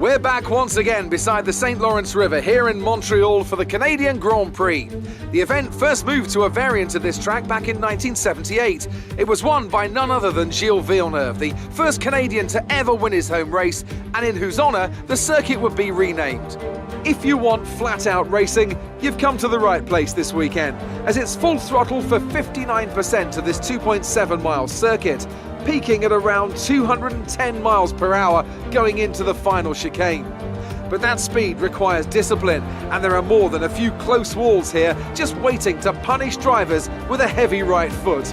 We're back once again beside the St. Lawrence River here in Montreal for the Canadian Grand Prix. The event first moved to a variant of this track back in 1978. It was won by none other than Gilles Villeneuve, the first Canadian to ever win his home race, and in whose honour the circuit would be renamed. If you want flat-out racing, you've come to the right place this weekend, as it's full throttle for 59% of this 2.7-mile circuit, peaking at around 210 miles per hour going into the final chicane. But that speed requires discipline, and there are more than a few close walls here just waiting to punish drivers with a heavy right foot.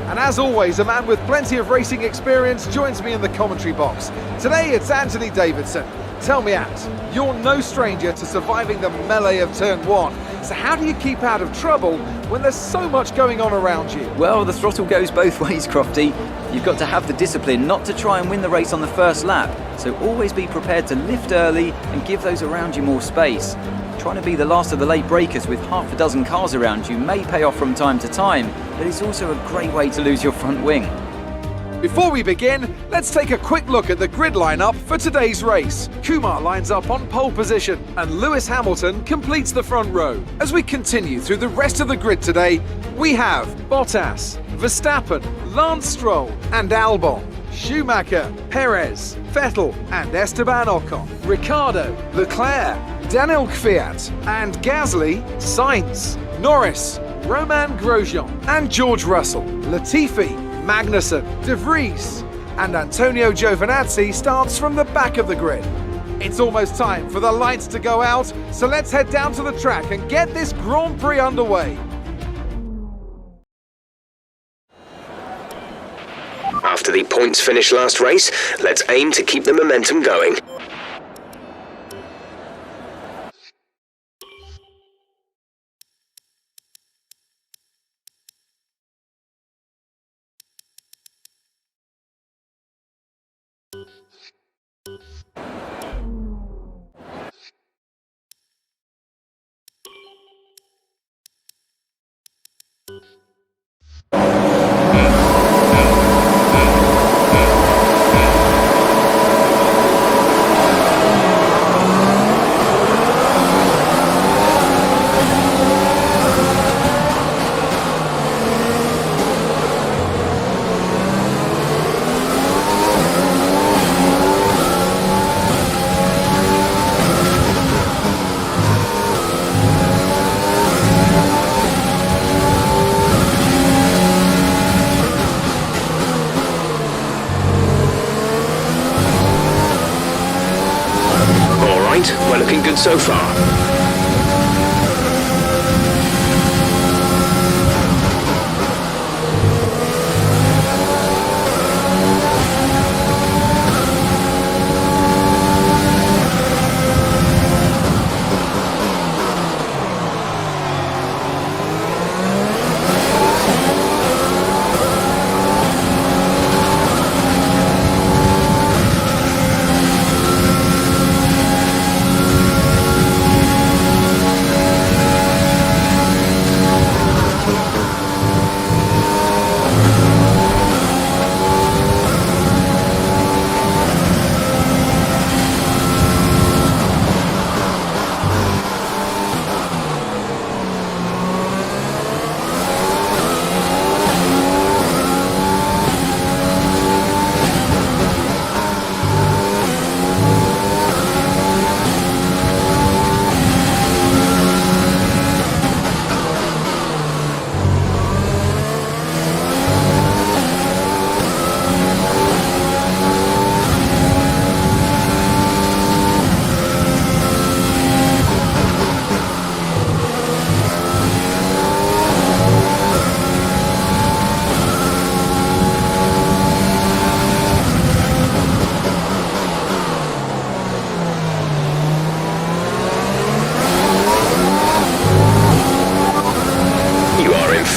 And as always, a man with plenty of racing experience joins me in the commentary box. Today it's Anthony Davidson. Tell me, Ant, you're no stranger to surviving the melee of turn one. So how do you keep out of trouble when there's so much going on around you? Well, the throttle goes both ways, Crofty. You've got to have the discipline not to try and win the race on the first lap. So always be prepared to lift early and give those around you more space. Trying to be the last of the late breakers with half a dozen cars around you may pay off from time to time, but it's also a great way to lose your front wing. Before we begin, let's take a quick look at the grid lineup for today's race. Kumar lines up on pole position and Lewis Hamilton completes the front row. As we continue through the rest of the grid today, we have Bottas, Verstappen, Lance Stroll and Albon, Schumacher, Perez, Vettel and Esteban Ocon, Ricciardo, Leclerc, Daniel Kvyat and Gasly, Sainz, Norris, Romain Grosjean and George Russell, Latifi, Magnussen, De Vries and Antonio Giovinazzi starts from the back of the grid. It's almost time for the lights to go out, so let's head down to the track and get this Grand Prix underway. After the points finish last race, let's aim to keep the momentum going. We're looking good so far.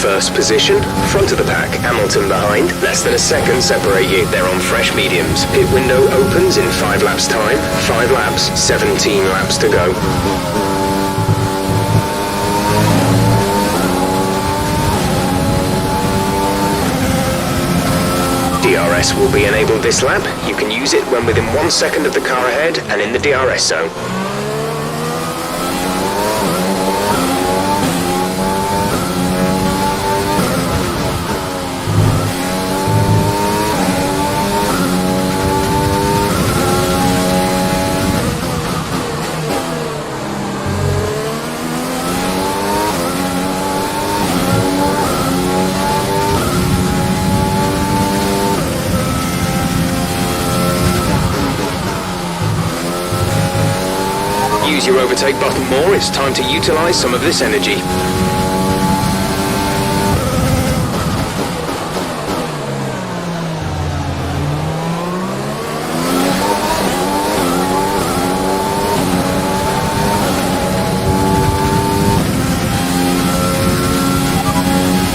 First position, front of the pack, Hamilton behind, less than a second separate you. They're on fresh mediums. Pit window opens in 5 laps time. 5 laps, 17 laps to go. DRS will be enabled this lap. You can use Use it when within 1 second of the car ahead and in the DRS zone. Use your overtake button more, it's time to utilize some of this energy.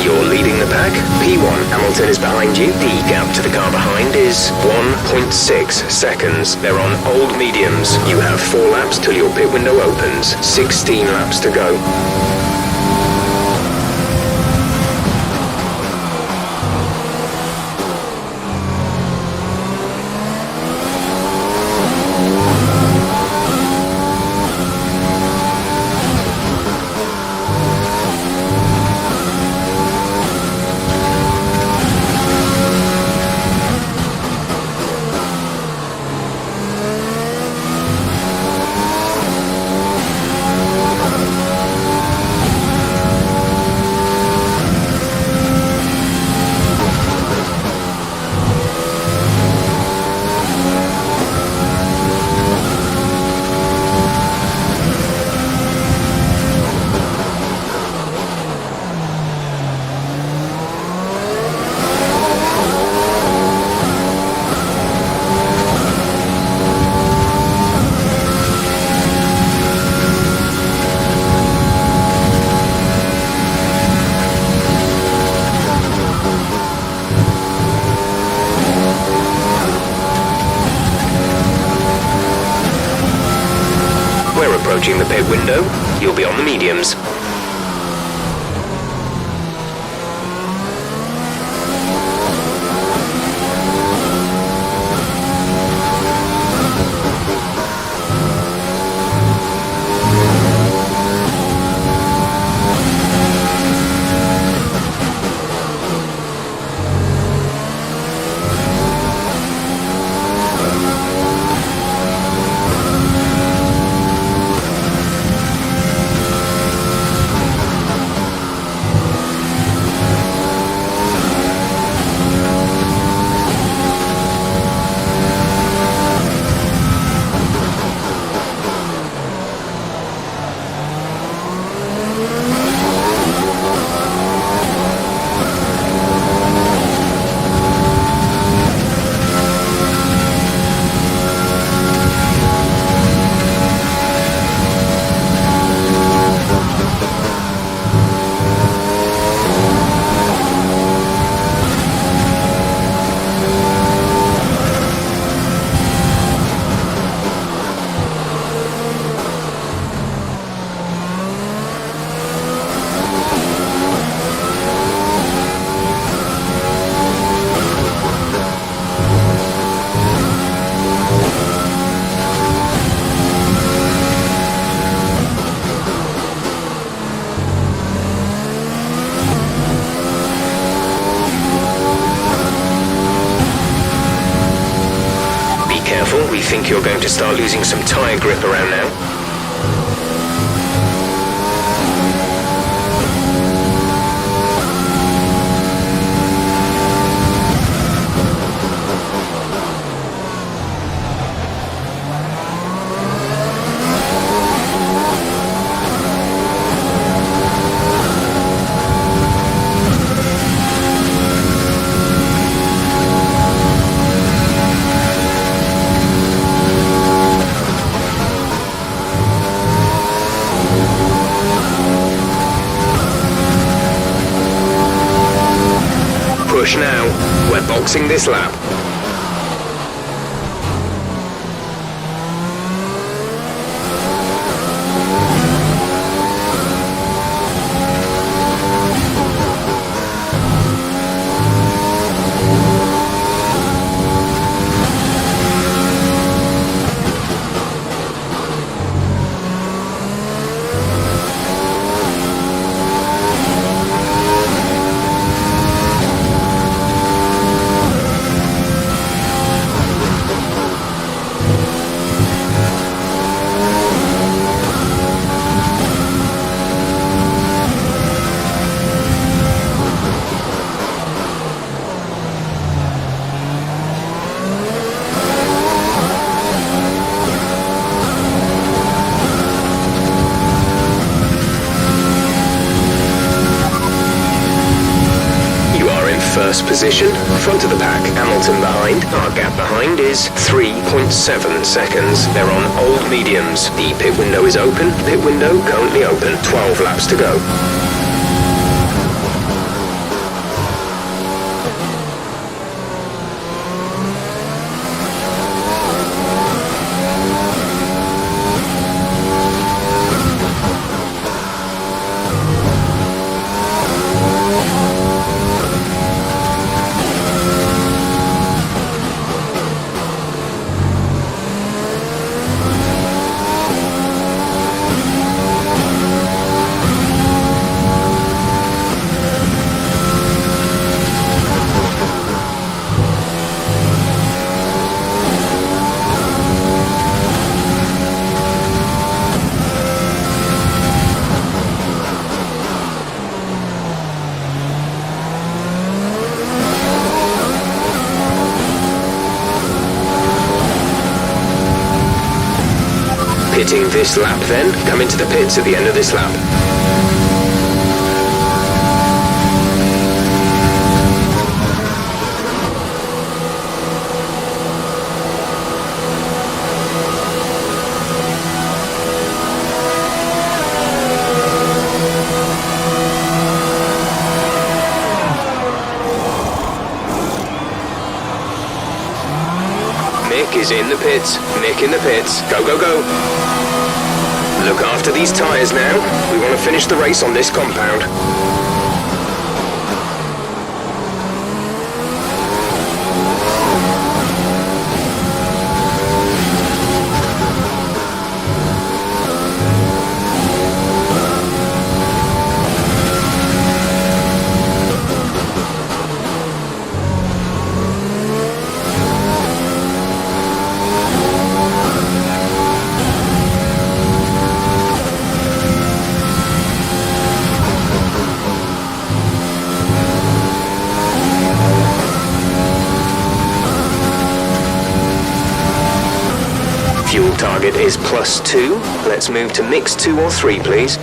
You're leading the pack. P1 Hamilton is behind you. The gap to the car behind is 1.6 seconds. They're on old mediums. You have 4 laps till your pit window opens. 16 laps to go. We're approaching the pit window. You'll be on the mediums. We think you're going to start losing some tyre grip around now. Push now. We're boxing this lap. first position, front of the pack, Hamilton behind. Our gap behind is 3.7 seconds. They're on old mediums. The pit window is open. Pit window currently open. 12 laps to go. Pitting this lap then, come into the pits at the end of this lap. Mick is in the pits. Mick in the pits. Go, go, go. Look after these tyres now. We want to finish the race on this compound. Fuel target is +2. Let's move to mix 2 or 3, please.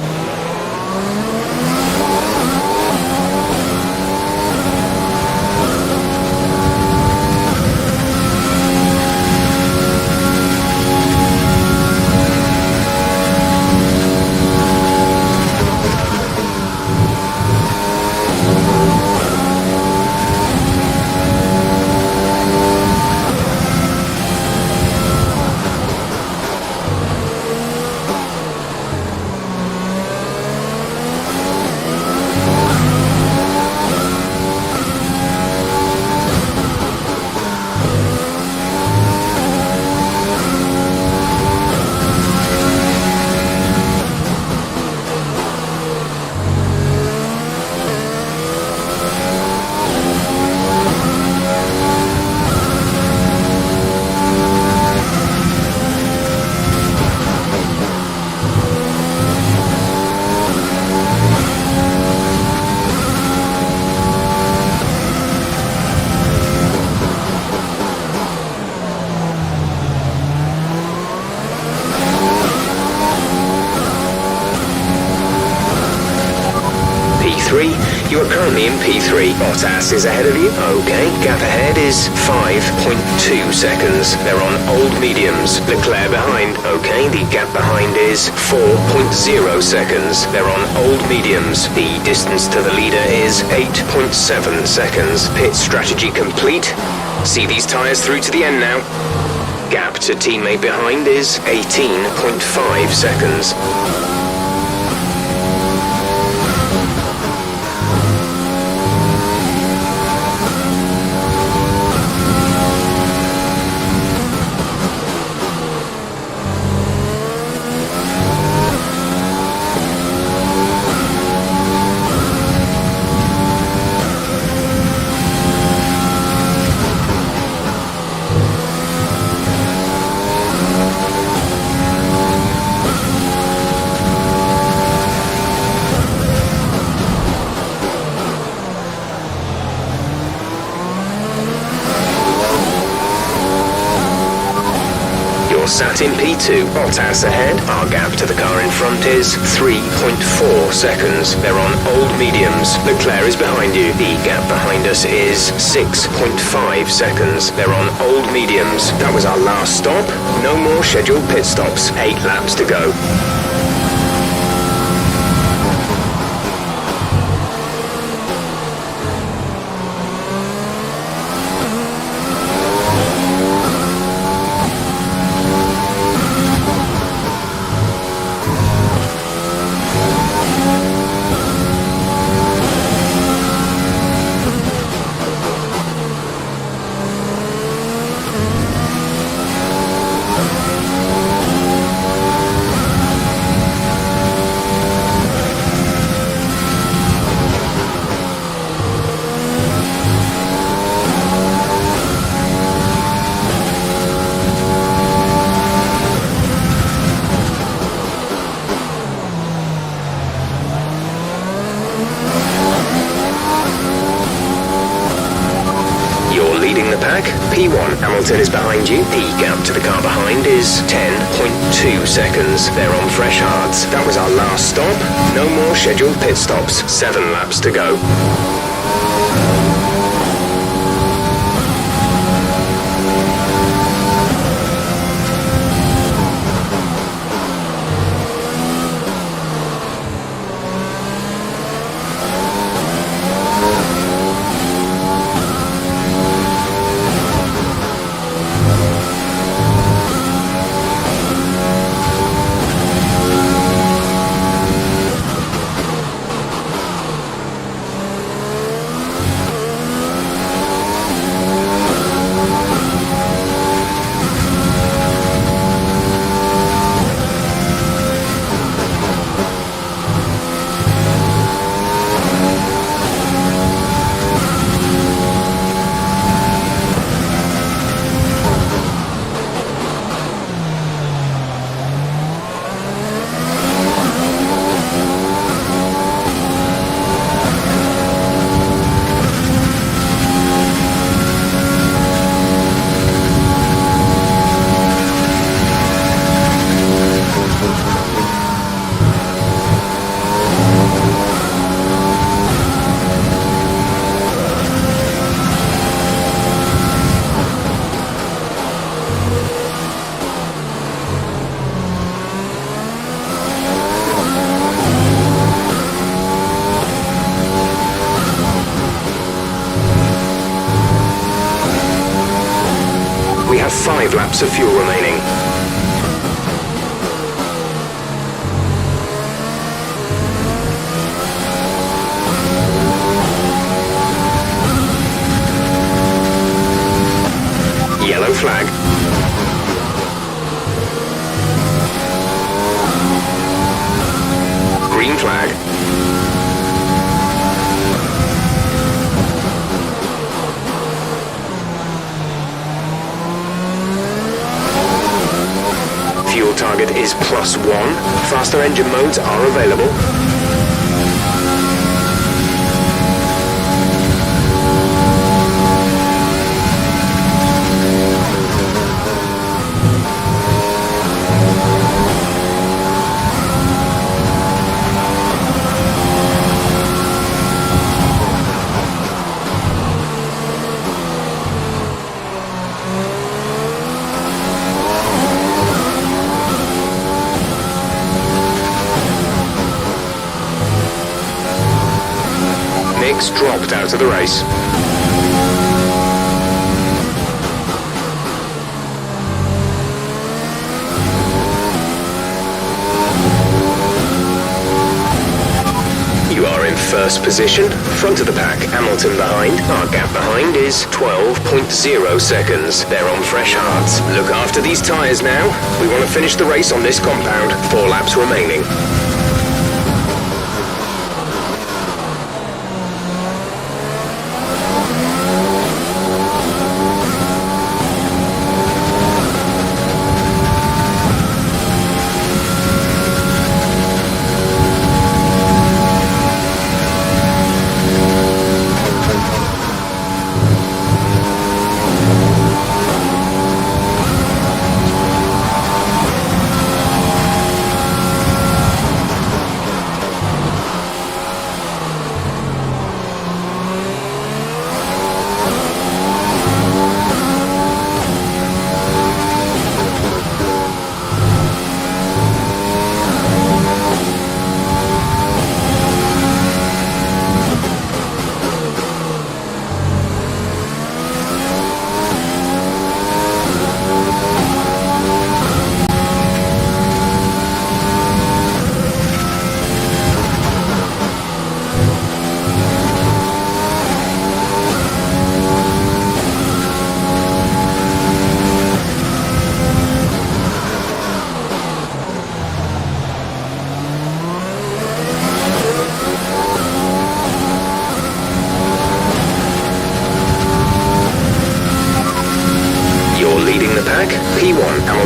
You are currently in P3. Bottas is ahead of you. Okay, gap ahead is 5.2 seconds. They're on old mediums. Leclerc behind. Okay, the gap behind is 4.0 seconds. They're on old mediums. The distance to the leader is 8.7 seconds. Pit strategy complete. See these tyres through to the end now. Gap to teammate behind is 18.5 seconds. sat in P2. Bottas ahead. Our gap to the car in front is 3.4 seconds. They're on old mediums. Leclerc is behind you. The gap behind us is 6.5 seconds. They're on old mediums. That was our last stop. No more scheduled pit stops. 8 laps to go. P1, Hamilton is behind you. The gap to the car behind is 10.2 seconds. They're on fresh hards. That was our last stop. No more scheduled pit stops. 7 laps to go. We have 5 laps of fuel remaining. Yellow flag. Green flag. Fuel target is +1. Faster engine modes are available. Nick's dropped out of the race. You are in first position, front of the pack, Hamilton behind. Our gap behind is 12.0 seconds. They're on fresh hards. Look after these tyres now. We want to finish the race on this compound. 4 laps remaining.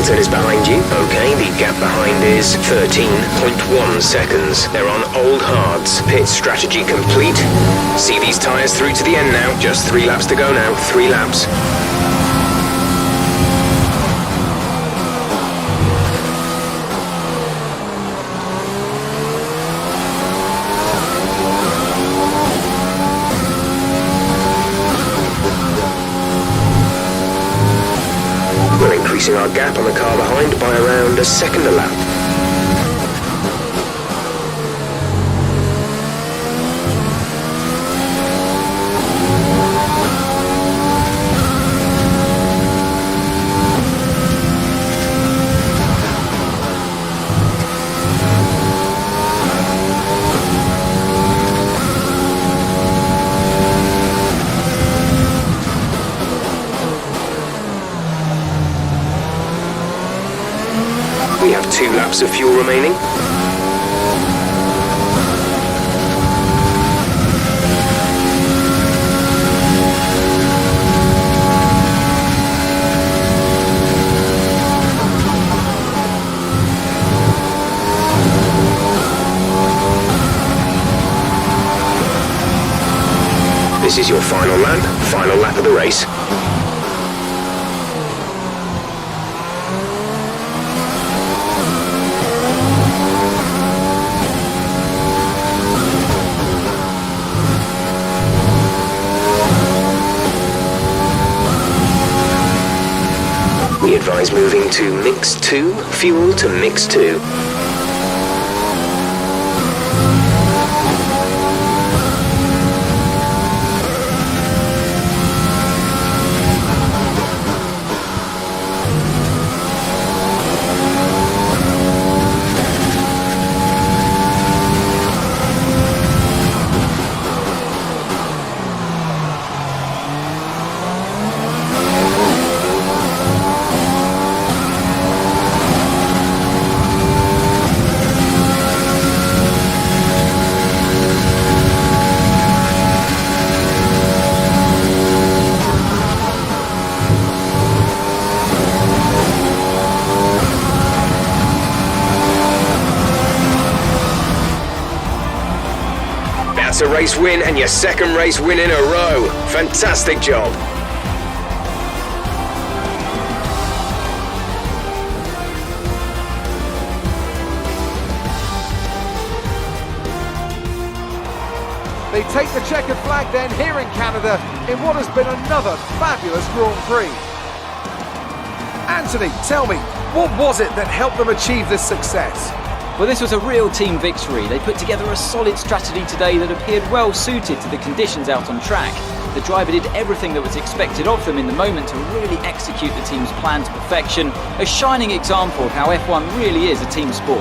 Hamilton is behind you. Okay, the gap behind is 13.1 seconds. They're on old hards. Pit strategy complete. See these tyres through to the end now. Just 3 laps to go now. 3 laps. We're increasing our gap on the car behind by around a second a lap. We have 2 laps of fuel remaining. This is your final lap of the race. We advise moving to mix 2, fuel to mix 2. That's a race win and your second race win in a row. Fantastic job. They take the checkered flag then here in Canada in what has been another fabulous Grand Prix. Anthony, tell me, what was it that helped them achieve this success? Well, this was a real team victory. They put together a solid strategy today that appeared well suited to the conditions out on track. The driver did everything that was expected of them in the moment to really execute the team's plan to perfection. A shining example of how F1 really is a team sport.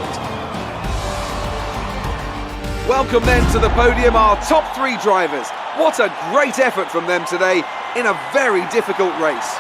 Welcome then to the podium, our top 3 drivers. What a great effort from them today in a very difficult race.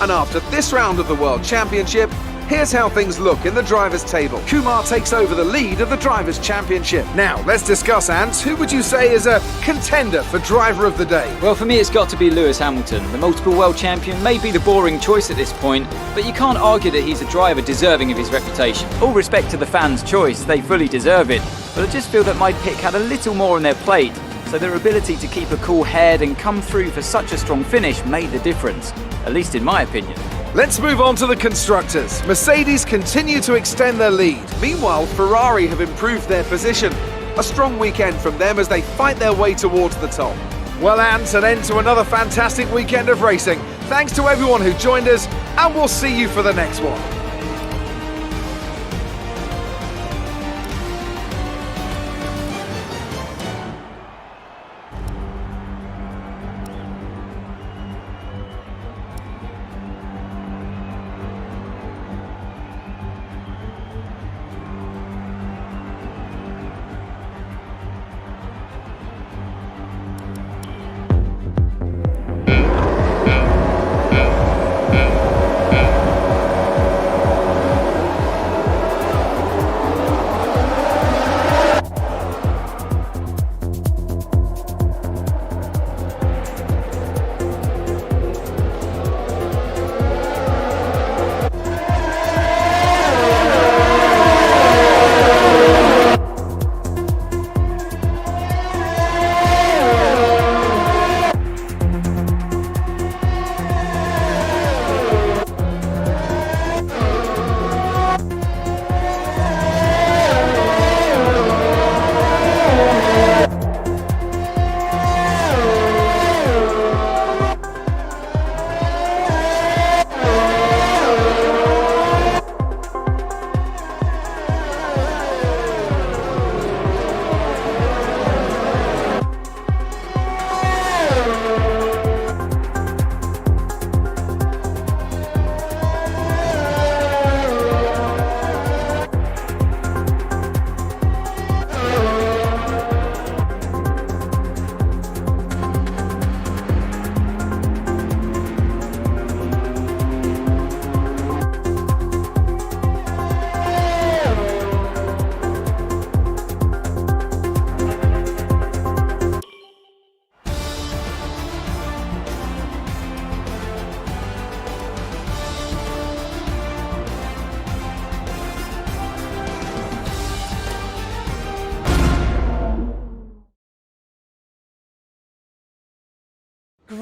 And after this round of the World Championship, here's how things look in the Drivers' Table. Kumar takes over the lead of the Drivers' Championship. Now, let's discuss, Ants. Who would you say is a contender for Driver of the Day? Well, for me, it's got to be Lewis Hamilton. The multiple world champion may be the boring choice at this point, but you can't argue that he's a driver deserving of his reputation. All respect to the fans' choice, they fully deserve it, but I just feel that my pick had a little more on their plate, so their ability to keep a cool head and come through for such a strong finish made the difference, at least in my opinion. Let's move on to the constructors. Mercedes continue to extend their lead. Meanwhile, Ferrari have improved their position. A strong weekend from them as they fight their way towards the top. Well, Ants, an end to another fantastic weekend of racing. Thanks to everyone who joined us, and we'll see you for the next one.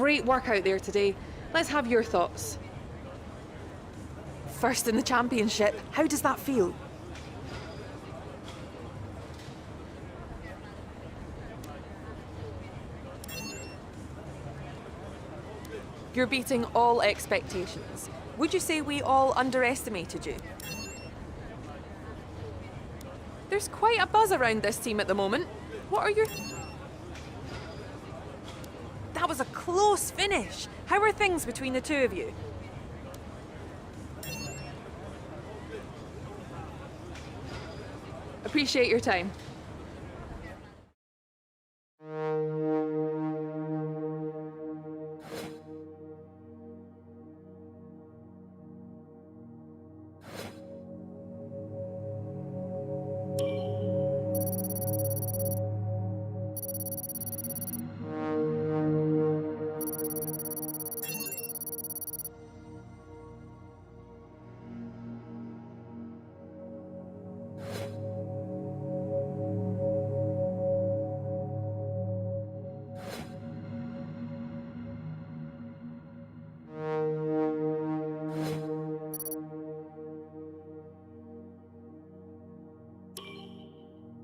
great work out there today. Let's have your thoughts. First in the championship, how does that feel? You're beating all expectations. Would you say we all underestimated you? There's quite a buzz around this team at the moment. What are your... That was a close finish. How are things between the two of you? Appreciate your time.